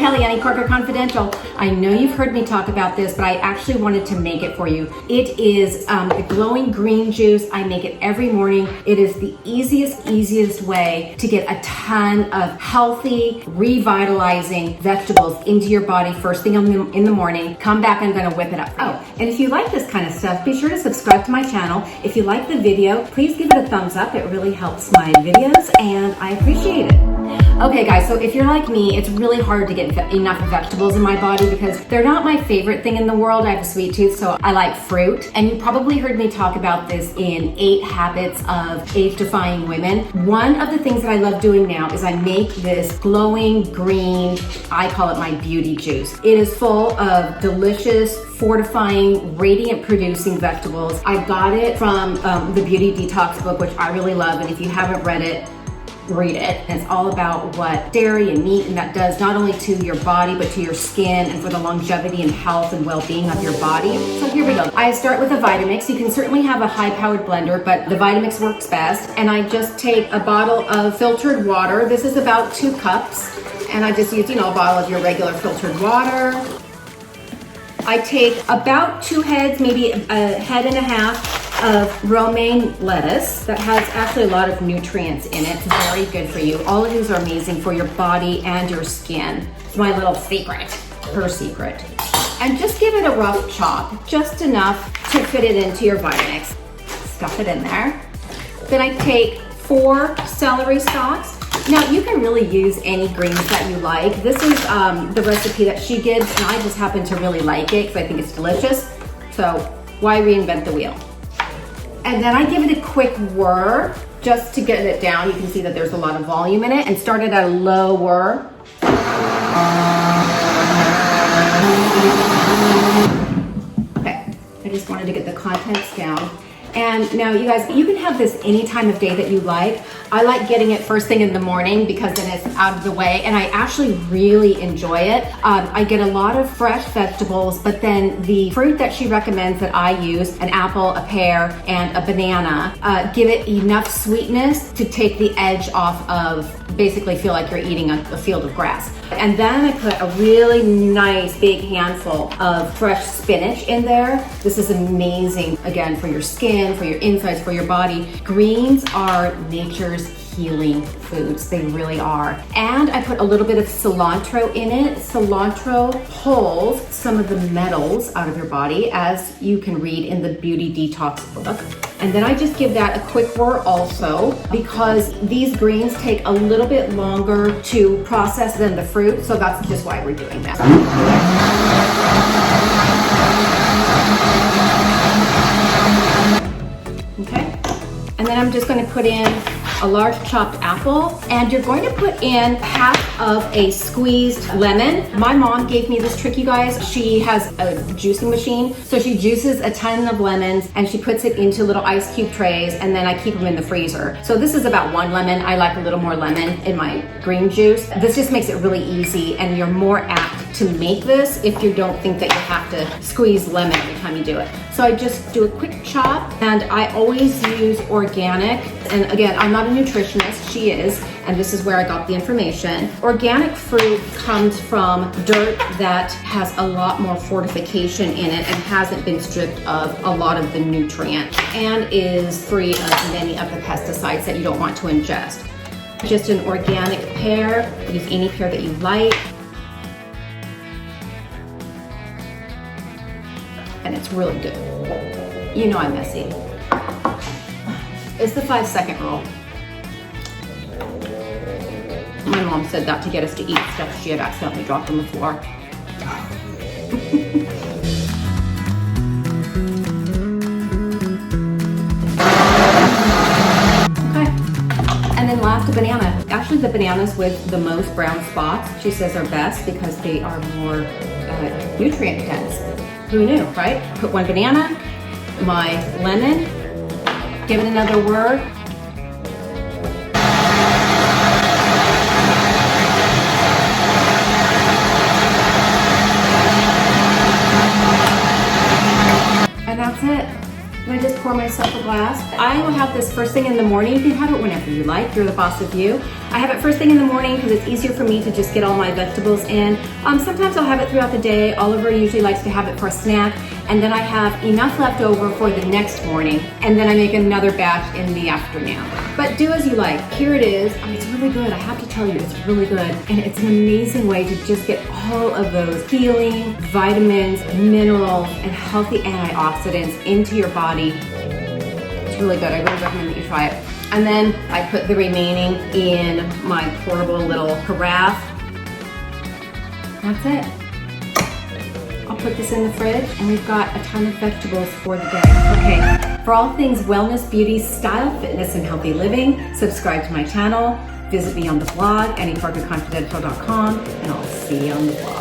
Pelly, Annie Parker Confidential. I know you've heard me talk about this, but I actually wanted to make it for you. It is the glowing green juice. I make it every morning. It is the easiest way to get a ton of healthy, revitalizing vegetables into your body first thing in the morning. Come back, I'm gonna whip it up. Oh, and if you like this kind of stuff, be sure to subscribe to my channel. If you like the video, please give it a thumbs up. It really helps my videos and I appreciate it. Okay guys, so if you're like me, it's really hard to get enough vegetables in my body because they're not my favorite thing in the world. I have a sweet tooth, so I like fruit. And you probably heard me talk about this in 8 Habits of Age-Defying Women. One of the things that I love doing now is I make this glowing green, I call it my beauty juice. It is full of delicious, fortifying, radiant producing vegetables. I got it from the Beauty Detox book, which I really love. And if you haven't read it, read it. And it's all about what dairy and meat and that does not only to your body but to your skin and for the longevity and health and well-being of your body. So here we go. I start with a VitaMix. You can certainly have a high-powered blender, but the VitaMix works best. And I just take a bottle of filtered water. This is about 2 cups. And I just use, a bottle of your regular filtered water. I take about 2 heads, maybe a head and a half of romaine lettuce that has actually a lot of nutrients in it. It's very good for you. All of these are amazing for your body and your skin. It's my little secret, her secret. And just give it a rough chop, just enough to fit it into your VitaMix. Stuff it in there. Then I take 4 celery stalks. Now you can really use any greens that you like. This is the recipe that she gives and I just happen to really like it because I think it's delicious. So why reinvent the wheel? And then I give it a quick whir just to get it down. You can see that there's a lot of volume in it and start it at a low whir. Okay, I just wanted to get the contents down. And now you guys, you can have this any time of day that you like. I like getting it first thing in the morning because then it's out of the way and I actually really enjoy it. I get a lot of fresh vegetables, but then the fruit that she recommends that I use, an apple, a pear, and a banana, give it enough sweetness to take the edge off of basically feel like you're eating a field of grass. And then I put a really nice big handful of fresh spinach in there. This is amazing, again, for your skin, for your insides, for your body. Greens are nature's healing foods. They really are. And I put a little bit of cilantro in it. Cilantro pulls some of the metals out of your body, as you can read in the Beauty Detox book. And then I just give that a quick whir also because these greens take a little bit longer to process than the fruit. So that's just why we're doing that. Okay. And then I'm just going to put in a large chopped apple, and you're going to put in half of a squeezed lemon. My mom gave me this trick, you guys. She has a juicing machine, so she juices a ton of lemons and she puts it into little ice cube trays, and then I keep them in the freezer. So this is about 1 lemon. I like a little more lemon in my green juice. This just makes it really easy, and you're more apt to make this if you don't think that you have to squeeze lemon every time you do it. So I just do a quick chop, and I always use organic. And again, I'm not a nutritionist, she is, and this is where I got the information. Organic fruit comes from dirt that has a lot more fortification in it and hasn't been stripped of a lot of the nutrients and is free of many of the pesticides that you don't want to ingest. Just an organic pear, use any pear that you like. And it's really good. You know I'm messy. It's the 5-second rule. My mom said that to get us to eat stuff she had accidentally dropped on the floor. Okay. And then last, a banana. Actually, the bananas with the most brown spots, she says, are best because they are more nutrient dense. Who knew, right? Put 1 banana, my lemon, give it another whir. And that's it. And I just pour myself a glass. I will have this first thing in the morning. You can have it whenever you like. You're the boss of you. I have it first thing in the morning because it's easier for me to just get all my vegetables in. Sometimes I'll have it throughout the day. Oliver usually likes to have it for a snack. And then I have enough left over for the next morning. And then I make another batch in the afternoon. But do as you like. Here it is. It's really good. I have to tell you, it's really good. And it's an amazing way to just get all of those healing vitamins, minerals, and healthy antioxidants into your body. It's really good. I really recommend that you try it. And then I put the remaining in my portable little carafe. That's it. I'll put this in the fridge, and we've got a ton of vegetables for the day. Okay, for all things wellness, beauty, style, fitness, and healthy living, subscribe to my channel. Visit me on the blog, annieparkerconfidential.com, and I'll see you on the blog.